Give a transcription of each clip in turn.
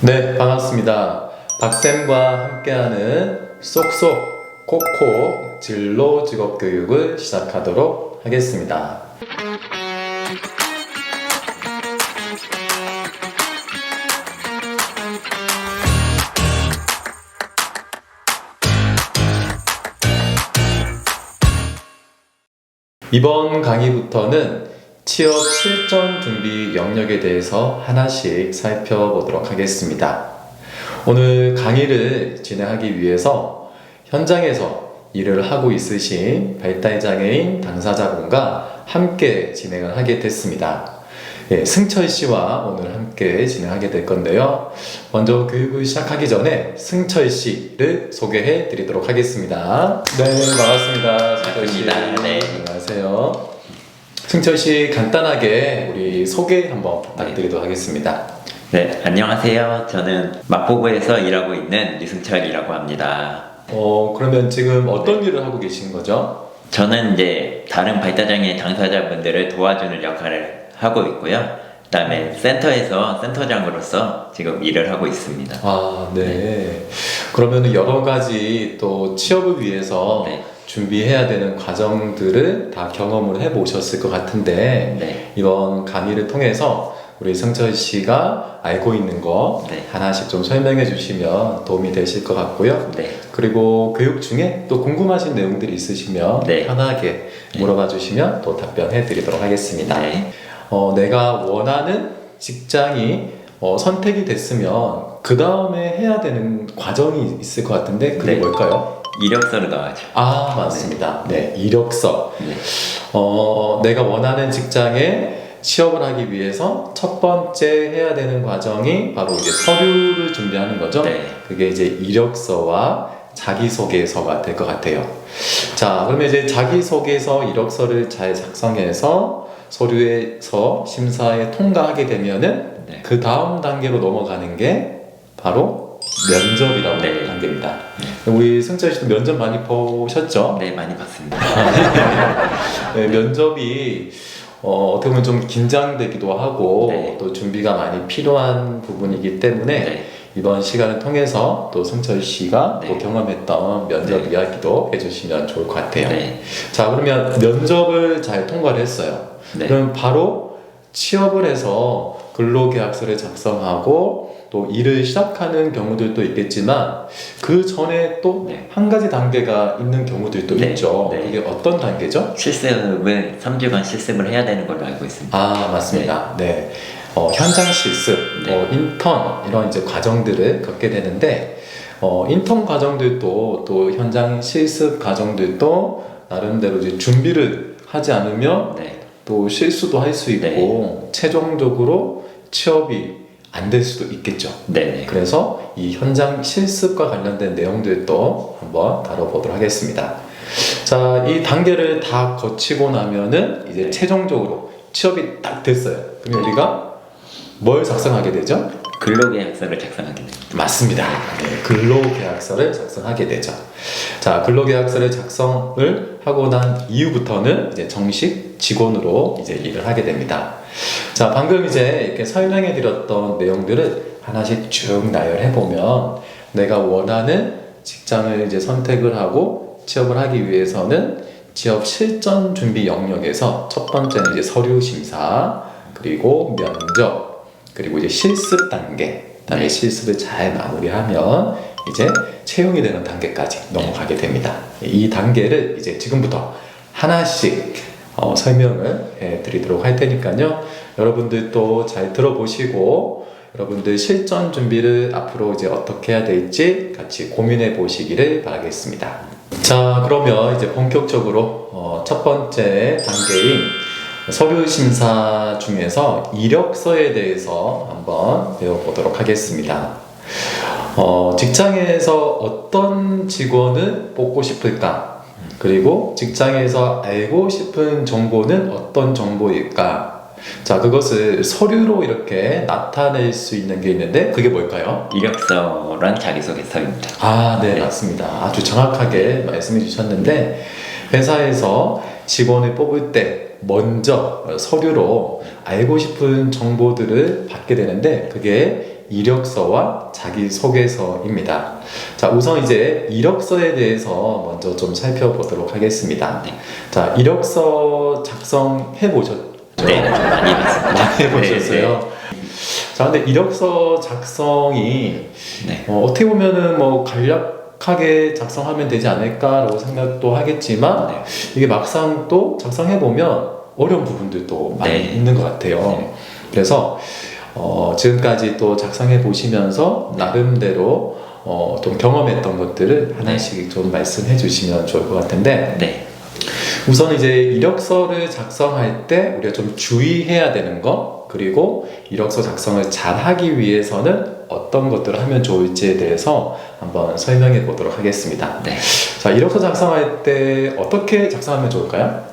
네, 반갑습니다. 박쌤과 함께하는 쏙쏙 콕콕 진로 직업 교육을 시작하도록 하겠습니다. 이번 강의부터는 취업 실전 준비 영역에 대해서 하나씩 살펴보도록 하겠습니다. 오늘 강의를 진행하기 위해서 현장에서 일을 하고 있으신 발달장애인 당사자분과 함께 진행을 하게 됐습니다. 승철 씨와 오늘 함께 진행하게 될 건데요. 먼저 교육을 시작하기 전에 승철 씨를 소개해 드리도록 하겠습니다. 네, 반갑습니다. 승철 씨. 반갑습니다. 네. 안녕하세요. 승철 씨 간단하게 우리 소개 한번 부탁드리도록 하겠습니다. 네, 안녕하세요. 저는 마포구에서 일하고 있는 류승철이라고 합니다. 그러면 지금 어떤 일을 하고 계신 거죠? 저는 이제 다른 발달장애 당사자분들을 도와주는 역할을 하고 있고요. 그다음에 센터에서 센터장으로서 지금 일을 하고 있습니다. 아, 네. 그러면 여러 가지 또 취업을 위해서 네. 준비해야 되는 과정들을 다 경험을 해보셨을 것 같은데 네. 이번 강의를 통해서 우리 승철 씨가 알고 있는 거 네. 하나씩 좀 설명해 주시면 도움이 되실 것 같고요. 네. 그리고 교육 중에 또 궁금하신 내용들이 있으시면 네. 편하게 물어봐 주시면 또 답변해 드리도록 하겠습니다. 네. 내가 원하는 직장이 선택이 됐으면 그 다음에 해야 되는 과정이 있을 것 같은데 그게 네. 뭘까요? 이력서를 넣어야죠. 아, 맞습니다. 네, 이력서. 네. 내가 원하는 직장에 취업을 하기 위해서 첫 번째 해야 되는 과정이 바로 이제 서류를 준비하는 거죠. 네. 그게 이제 이력서와 자기소개서가 될 것 같아요. 자, 그러면 이제 자기소개서, 이력서를 잘 작성해서 서류에서 심사에 통과하게 되면은 네. 그 다음 단계로 넘어가는 게 바로 면접이라고 네. 하는 단계입니다. 우리 승철 씨도 면접 많이 보셨죠? 네, 많이 봤습니다. 네, 면접이 어떻게 보면 좀 긴장되기도 하고 네. 또 준비가 많이 필요한 부분이기 때문에 네. 이번 시간을 통해서 또 승철 씨가 네. 또 경험했던 면접 네. 이야기도 해주시면 좋을 것 같아요. 네. 자, 그러면 면접을 잘 통과를 했어요. 네. 그럼 바로 취업을 해서 근로계약서를 작성하고 또 일을 시작하는 경우들도 있겠지만 그 전에 또 네. 한 가지 단계가 있는 경우들도 네. 있죠. 네. 그게 어떤 단계죠? 실습을 3주간 실습을 해야 되는 걸로 알고 있습니다. 아, 맞습니다. 네. 현장 실습, 네. 인턴 이런 이제 과정들을 겪게 되는데 인턴 과정들도 또 현장 실습 과정들도 나름대로 이제 준비를 하지 않으면 네. 또 실수도 할 수 있고 최종적으로 취업이 안 될 수도 있겠죠. 네. 그래서 이 현장 실습과 관련된 내용들도 한번 다뤄보도록 하겠습니다. 자, 이 단계를 다 거치고 나면은 이제 네. 최종적으로 취업이 딱 됐어요. 그럼 우리가 뭘 작성하게 되죠? 근로계약서를 작성하게 됩니다. 맞습니다. 네, 근로계약서를 작성하게 되죠. 자, 근로계약서를 작성을 하고 난 이후부터는 이제 정식 직원으로 이제 일을 하게 됩니다. 자, 방금 이제 이렇게 설명해 드렸던 내용들을 하나씩 쭉 나열해 보면 내가 원하는 직장을 이제 선택을 하고 취업을 하기 위해서는 취업 실전 준비 영역에서 첫 번째는 이제 서류 심사, 그리고 면접, 그리고 이제 실습 단계, 그다음에 네. 실습을 잘 마무리하면 이제 채용이 되는 단계까지 넘어가게 됩니다. 이 단계를 이제 지금부터 하나씩 설명을 해드리도록 할 테니까요. 여러분들도 잘 들어보시고 여러분들 실전 준비를 앞으로 이제 어떻게 해야 될지 같이 고민해 보시기를 바라겠습니다. 자, 그러면 이제 본격적으로 첫 번째 단계인 서류 심사 중에서 이력서에 대해서 한번 배워보도록 하겠습니다. 직장에서 어떤 직원을 뽑고 싶을까? 그리고 직장에서 알고 싶은 정보는 어떤 정보일까? 자, 그것을 서류로 이렇게 나타낼 수 있는 게 있는데 그게 뭘까요? 이력서란 자기소개서입니다. 아, 네, 네. 맞습니다. 아주 정확하게 말씀해 주셨는데 회사에서 직원을 뽑을 때 먼저 서류로 알고 싶은 정보들을 받게 되는데 그게 이력서와 자기소개서입니다. 자, 우선 이제 이력서에 대해서 먼저 좀 살펴보도록 하겠습니다. 네. 자, 이력서 작성해 보셨죠? 네, 많이 해봤습니다. 많이 해보셨어요? 자, 근데 이력서 작성이 네. 어떻게 보면은 뭐 간략하게 작성하면 되지 않을까라고 생각도 하겠지만 네. 이게 막상 또 작성해 보면 어려운 부분들도 많이 네. 있는 것 같아요. 네. 그래서 지금까지 또 작성해 보시면서 나름대로 좀 경험했던 것들을 하나씩 좀 말씀해 주시면 좋을 것 같은데, 네. 우선 이제 이력서를 작성할 때 우리가 좀 주의해야 되는 거, 그리고 이력서 작성을 잘 하기 위해서는 어떤 것들을 하면 좋을지에 대해서 한번 설명해 보도록 하겠습니다. 네. 자, 이력서 작성할 때 어떻게 작성하면 좋을까요?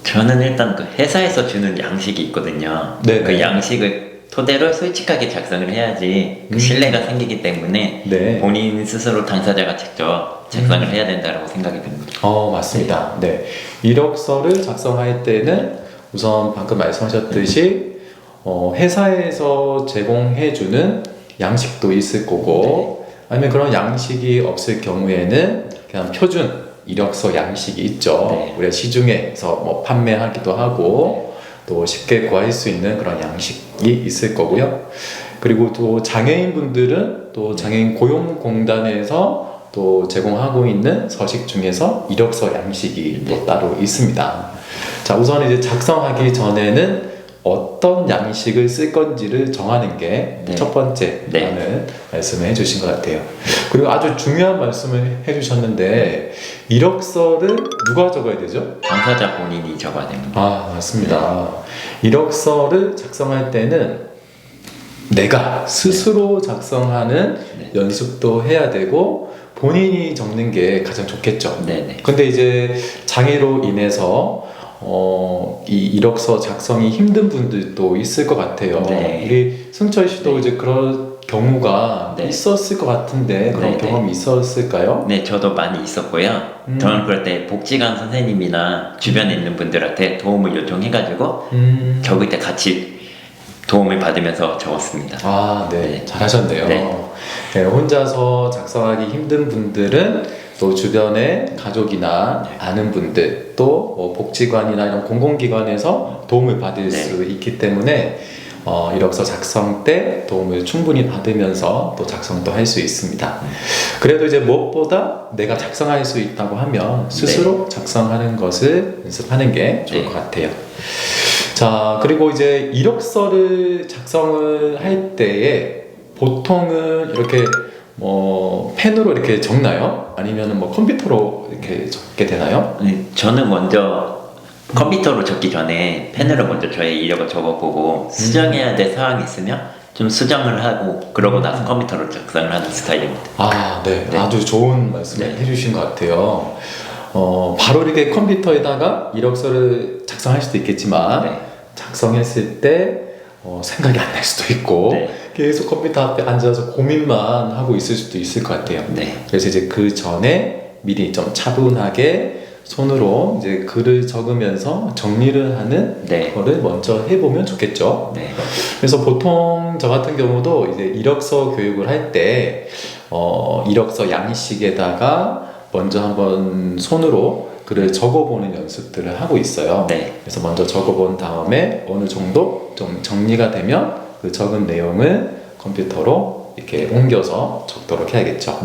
저는 일단 그 회사에서 주는 양식이 있거든요. 네네. 그 양식을 토대로 솔직하게 작성을 해야지 그 신뢰가 생기기 때문에 네. 본인 스스로 당사자가 직접 작성을 해야 된다고 생각이 듭니다. 맞습니다. 네. 이력서를 작성할 때는 우선 방금 말씀하셨듯이 회사에서 제공해주는 양식도 있을 거고, 아니면 그런 양식이 없을 경우에는 그냥 표준 이력서 양식이 있죠. 네. 우리가 시중에서 뭐 판매하기도 하고 또 쉽게 구할 수 있는 그런 양식이 있을 거고요. 그리고 또 장애인 분들은 또 장애인 고용공단에서 또 제공하고 있는 서식 중에서 이력서 양식이 또 따로 있습니다. 자, 우선 이제 작성하기 전에는 어떤 양식을 쓸 건지를 정하는 게 첫 번째라는 말씀을 해주신 것 같아요. 그리고 아주 중요한 말씀을 해주셨는데, 이력서를 누가 적어야 되죠? 당사자 본인이 적어야 됩니다. 맞습니다. 이력서를 작성할 때는 내가 스스로 작성하는 연습도 해야 되고 본인이 적는 게 가장 좋겠죠. 네네. 근데 이제 장애로 인해서 이 이력서 작성이 힘든 분들도 있을 것 같아요. 네. 우리 승철 씨도 이제 그런 경우가 있었을 것 같은데 그런 네네. 경험이 있었을까요? 네, 저도 많이 있었고요. 저는 그럴 때 복지관 선생님이나 주변에 있는 분들한테 도움을 요청해가지고 적을 때 같이 도움을 받으면서 적었습니다. 네. 네. 잘하셨네요. 네, 혼자서 작성하기 힘든 분들은 또 주변에 가족이나 아는 분들, 또 뭐 복지관이나 이런 공공기관에서 도움을 받을 수 있기 때문에 이력서 작성 때 도움을 충분히 받으면서 또 작성도 할 수 있습니다. 그래도 이제 무엇보다 내가 작성할 수 있다고 하면 스스로 작성하는 것을 연습하는 게 좋을 것 같아요. 자, 그리고 이제 이력서를 작성을 할 때에 보통은 이렇게 뭐 펜으로 이렇게 적나요? 아니면 뭐 컴퓨터로 이렇게 적게 되나요? 네, 저는 먼저 컴퓨터로 적기 전에 펜으로 먼저 저의 이력을 적어보고 수정해야 될 사항이 있으면 좀 수정을 하고 그러고 나서 컴퓨터로 작성을 하는 스타일입니다. 네. 아주 좋은 말씀을 해주신 것 같아요. 바로 이렇게 컴퓨터에다가 이력서를 작성할 수도 있겠지만 작성했을 때 생각이 안 날 수도 있고 계속 컴퓨터 앞에 앉아서 고민만 하고 있을 수도 있을 것 같아요. 그래서 이제 그 전에 미리 좀 차분하게 손으로 이제 글을 적으면서 정리를 하는 거를 먼저 해보면 좋겠죠. 그래서 보통 저 같은 경우도 이제 이력서 교육을 할 때 이력서 양식에다가 먼저 한번 손으로 글을 적어보는 연습들을 하고 있어요. 그래서 먼저 적어본 다음에 어느 정도 좀 정리가 되면 그 적은 내용을 컴퓨터로 이렇게 옮겨서 적도록 해야겠죠.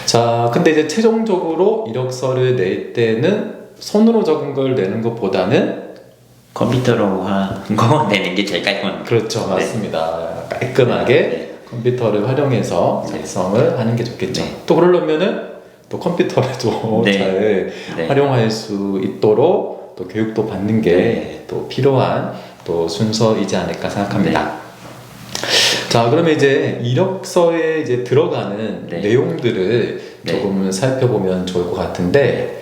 자, 근데 이제 최종적으로 이력서를 낼 때는 손으로 적은 걸 내는 것보다는 컴퓨터로 한 거 내는 게 제일 깔끔합니다. 그렇죠, 맞습니다. 깔끔하게 컴퓨터를 활용해서 작성을 하는 게 좋겠죠. 또 그러려면은 또 컴퓨터를 또 잘 활용할 수 있도록 또 교육도 받는 게 또 필요한 또 순서이지 않을까 생각합니다. 자, 그러면 이제 이력서에 이제 들어가는 내용들을 조금 살펴보면 좋을 것 같은데,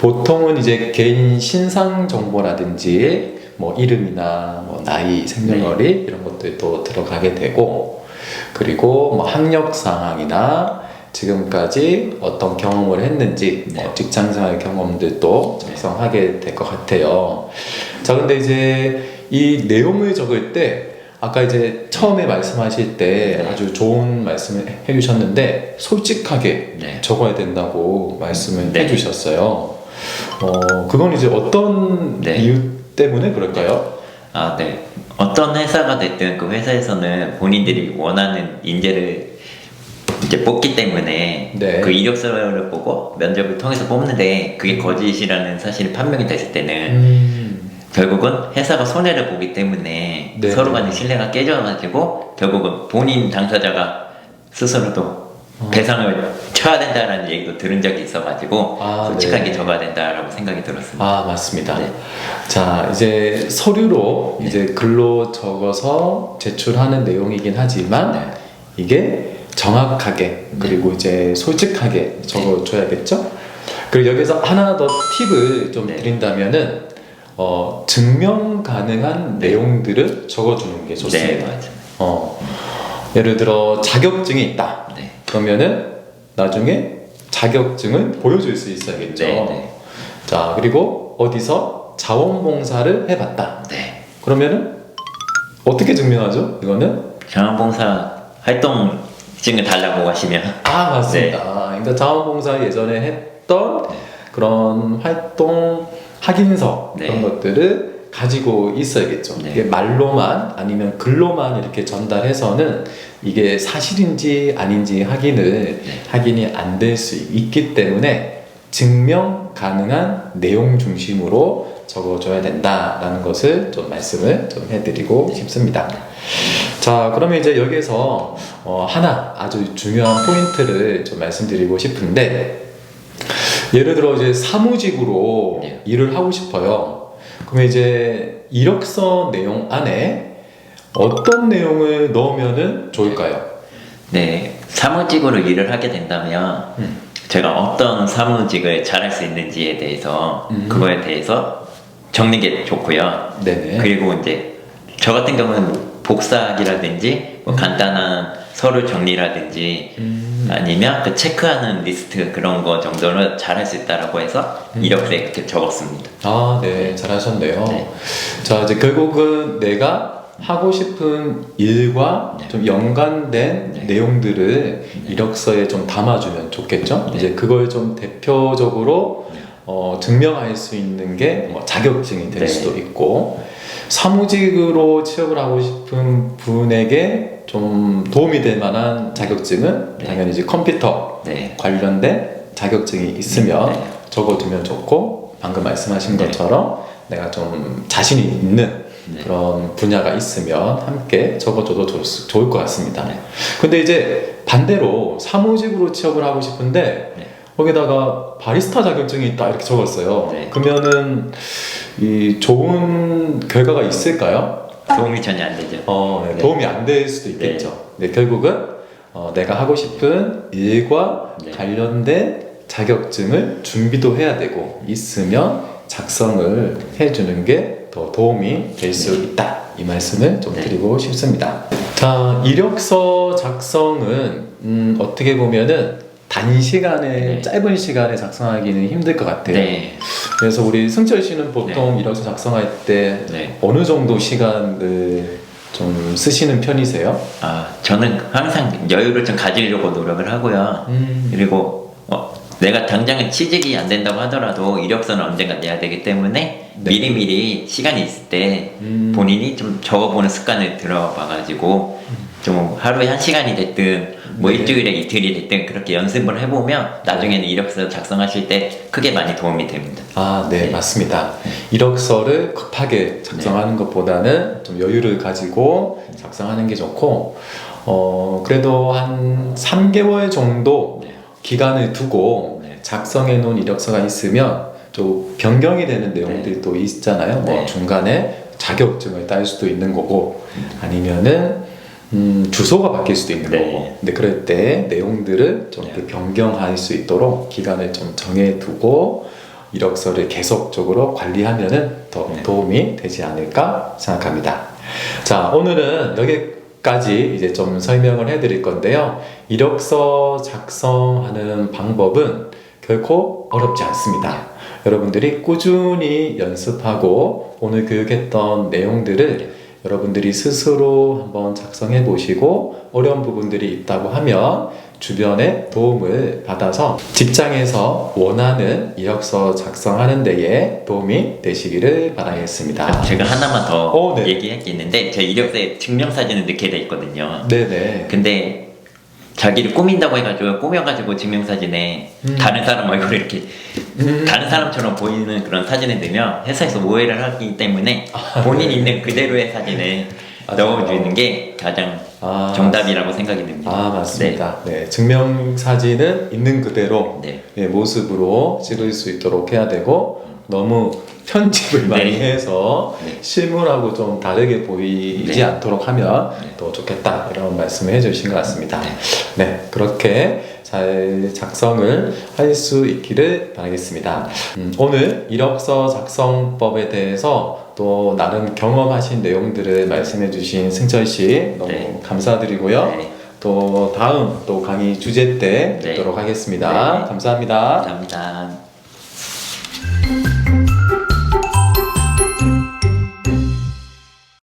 보통은 이제 개인 신상 정보라든지 뭐 이름이나 뭐 나이, 생년월일 이런 것들도 들어가게 되고, 그리고 뭐 학력 상황이나 지금까지 어떤 경험을 했는지 직장생활 경험들도 작성하게 될 것 같아요. 자, 근데 이제 이 내용을 적을 때 아까 이제 처음에 말씀하실 때 네. 아주 좋은 말씀을 해주셨는데 솔직하게 네. 적어야 된다고 말씀을 네. 해주셨어요. 그건 이제 어떤 네. 이유 때문에 그럴까요? 아, 네. 어떤 회사가 됐든 그 회사에서는 본인들이 원하는 인재를 이제 뽑기 때문에 네. 그 이력서를 보고 면접을 통해서 뽑는데 그게 거짓이라는 사실이 판명이 됐을 때는 결국은 회사가 손해를 보기 때문에 네. 서로 간의 신뢰가 깨져가지고 결국은 본인 당사자가 스스로도 배상을 쳐야 된다라는 얘기도 들은 적이 있어가지고 솔직하게 네. 적어야 된다라고 생각이 들었습니다. 아, 맞습니다. 네. 자, 이제 서류로 이제 글로 적어서 제출하는 내용이긴 하지만 네. 이게 정확하게 그리고 이제 솔직하게 적어줘야겠죠? 그리고 여기서 하나 더 팁을 좀 네. 드린다면은 증명 가능한 내용들을 적어주는 게 네, 좋습니다. 맞아요. 예를 들어 자격증이 있다. 네. 그러면은 나중에 자격증을 보여줄 수 있어야겠죠. 네, 네. 자, 그리고 어디서 자원봉사를 해봤다. 네. 그러면은 어떻게 증명하죠? 이거는 자원봉사 활동증을 달라고 하시면 맞습니다. 그러니까 자원봉사 예전에 했던 그런 활동 확인서 네. 그런 것들을 가지고 있어야겠죠. 네. 이게 말로만 아니면 글로만 이렇게 전달해서는 이게 사실인지 아닌지 확인이 안 될 수 있기 때문에 증명 가능한 내용 중심으로 적어줘야 된다라는 것을 좀 말씀을 좀 해드리고 싶습니다. 자, 그러면 이제 여기서 하나 아주 중요한 포인트를 좀 말씀드리고 싶은데, 예를 들어 이제 사무직으로 네. 일을 하고 싶어요. 그러면 이제 이력서 내용 안에 어떤 내용을 넣으면 좋을까요? 네, 사무직으로 일을 하게 된다면 제가 어떤 사무직을 잘할 수 있는지에 대해서 그거에 대해서 적는 게 좋고요. 네네. 그리고 이제 저 같은 경우는 뭐 복사하기라든지 뭐 간단한 서류 정리라든지 아니면 그 체크하는 리스트 그런 거 정도는 잘할 수 있다라고 해서 이력서에 그렇게 적었습니다. 아, 네, 잘하셨네요. 네. 자, 이제 결국은 내가 하고 싶은 일과 좀 연관된 내용들을 이력서에 좀 담아주면 좋겠죠? 이제 그걸 좀 대표적으로 증명할 수 있는 게 뭐 자격증이 될 네. 수도 있고, 사무직으로 취업을 하고 싶은 분에게 좀 도움이 될 만한 자격증은 당연히 이제 컴퓨터 네. 관련된 자격증이 있으면 네. 적어두면 좋고, 방금 말씀하신 네. 것처럼 내가 좀 자신이 있는 그런 분야가 있으면 함께 적어줘도 좋을 것 같습니다. 네. 근데 이제 반대로 사무직으로 취업을 하고 싶은데 네. 거기다가 바리스타 자격증이 있다 이렇게 적었어요. 네. 그러면은 이 좋은 결과가 있을까요? 도움이 전혀 안 되죠. 네, 도움이 안 될 수도 있겠죠. 네, 결국은 내가 하고 싶은 일과 네. 관련된 자격증을 준비도 해야 되고 있으면 작성을 해주는 게 더 도움이 될 수 있다. 이 말씀을 좀 드리고 싶습니다. 자, 이력서 작성은 어떻게 보면은 단시간에 짧은 시간에 작성하기는 힘들 것 같아요. 네. 그래서 우리 승철 씨는 보통 이력서 작성할 때 네. 어느 정도 시간을 좀 쓰시는 편이세요? 저는 항상 여유를 좀 가지려고 노력을 하고요. 그리고 내가 당장은 취직이 안 된다고 하더라도 이력서는 언젠가 내야 되기 때문에 미리미리 시간이 있을 때 본인이 좀 적어보는 습관을 들어봐가지고 좀 하루에 1시간이 됐든 뭐 일주일에 이틀이 됐든 그렇게 연습을 해보면 나중에는 이력서 작성하실 때 크게 많이 도움이 됩니다. 네, 맞습니다. 이력서를 급하게 작성하는 것보다는 좀 여유를 가지고 작성하는 게 좋고, 그래도 한 3개월 정도 기간을 두고 작성해 놓은 이력서가 있으면 좀 변경이 되는 내용들이 또 있잖아요. 뭐 중간에 자격증을 딸 수도 있는 거고, 아니면은 주소가 바뀔 수도 있는 거고. 근데 그럴 때 내용들을 좀 이렇게 변경할 수 있도록 기간을 좀 정해두고 이력서를 계속적으로 관리하면은 더 도움이 되지 않을까 생각합니다. 자, 오늘은 여기까지 이제 좀 설명을 해드릴 건데요. 이력서 작성하는 방법은 결코 어렵지 않습니다. 여러분들이 꾸준히 연습하고 오늘 교육했던 내용들을 여러분들이 스스로 한번 작성해 보시고 어려운 부분들이 있다고 하면 주변의 도움을 받아서 직장에서 원하는 이력서 작성하는 데에 도움이 되시기를 바라겠습니다. 제가 하나만 더 네. 얘기할 게 있는데 제 이력서에 증명사진을 넣게 돼 있거든요. 네네. 근데 자기를 꾸민다고 해가지고 꾸며가지고 증명사진에 다른 사람 얼굴을 이렇게 다른 사람처럼 보이는 그런 사진을 넣으면 회사에서 오해를 하기 때문에 본인 있는 그대로의 사진을 넣어주는 게 가장 정답이라고 생각이 듭니다. 맞습니다. 네. 증명사진은 있는 그대로 네. 모습으로 찍을 수 있도록 해야 되고 너무 편집을 많이 네. 해서 네. 실물하고 좀 다르게 보이지 네. 않도록 하면 네. 더 좋겠다 이런 말씀을 해주신 것 같습니다. 네, 그렇게 잘 작성을 할 수 있기를 바라겠습니다. 오늘 이력서 작성법에 대해서 또 나름 경험하신 내용들을 말씀해 주신 승철 씨 너무 네. 감사드리고요. 네. 또 다음 또 강의 주제 때 네. 뵙도록 하겠습니다. 네. 감사합니다. 감사합니다.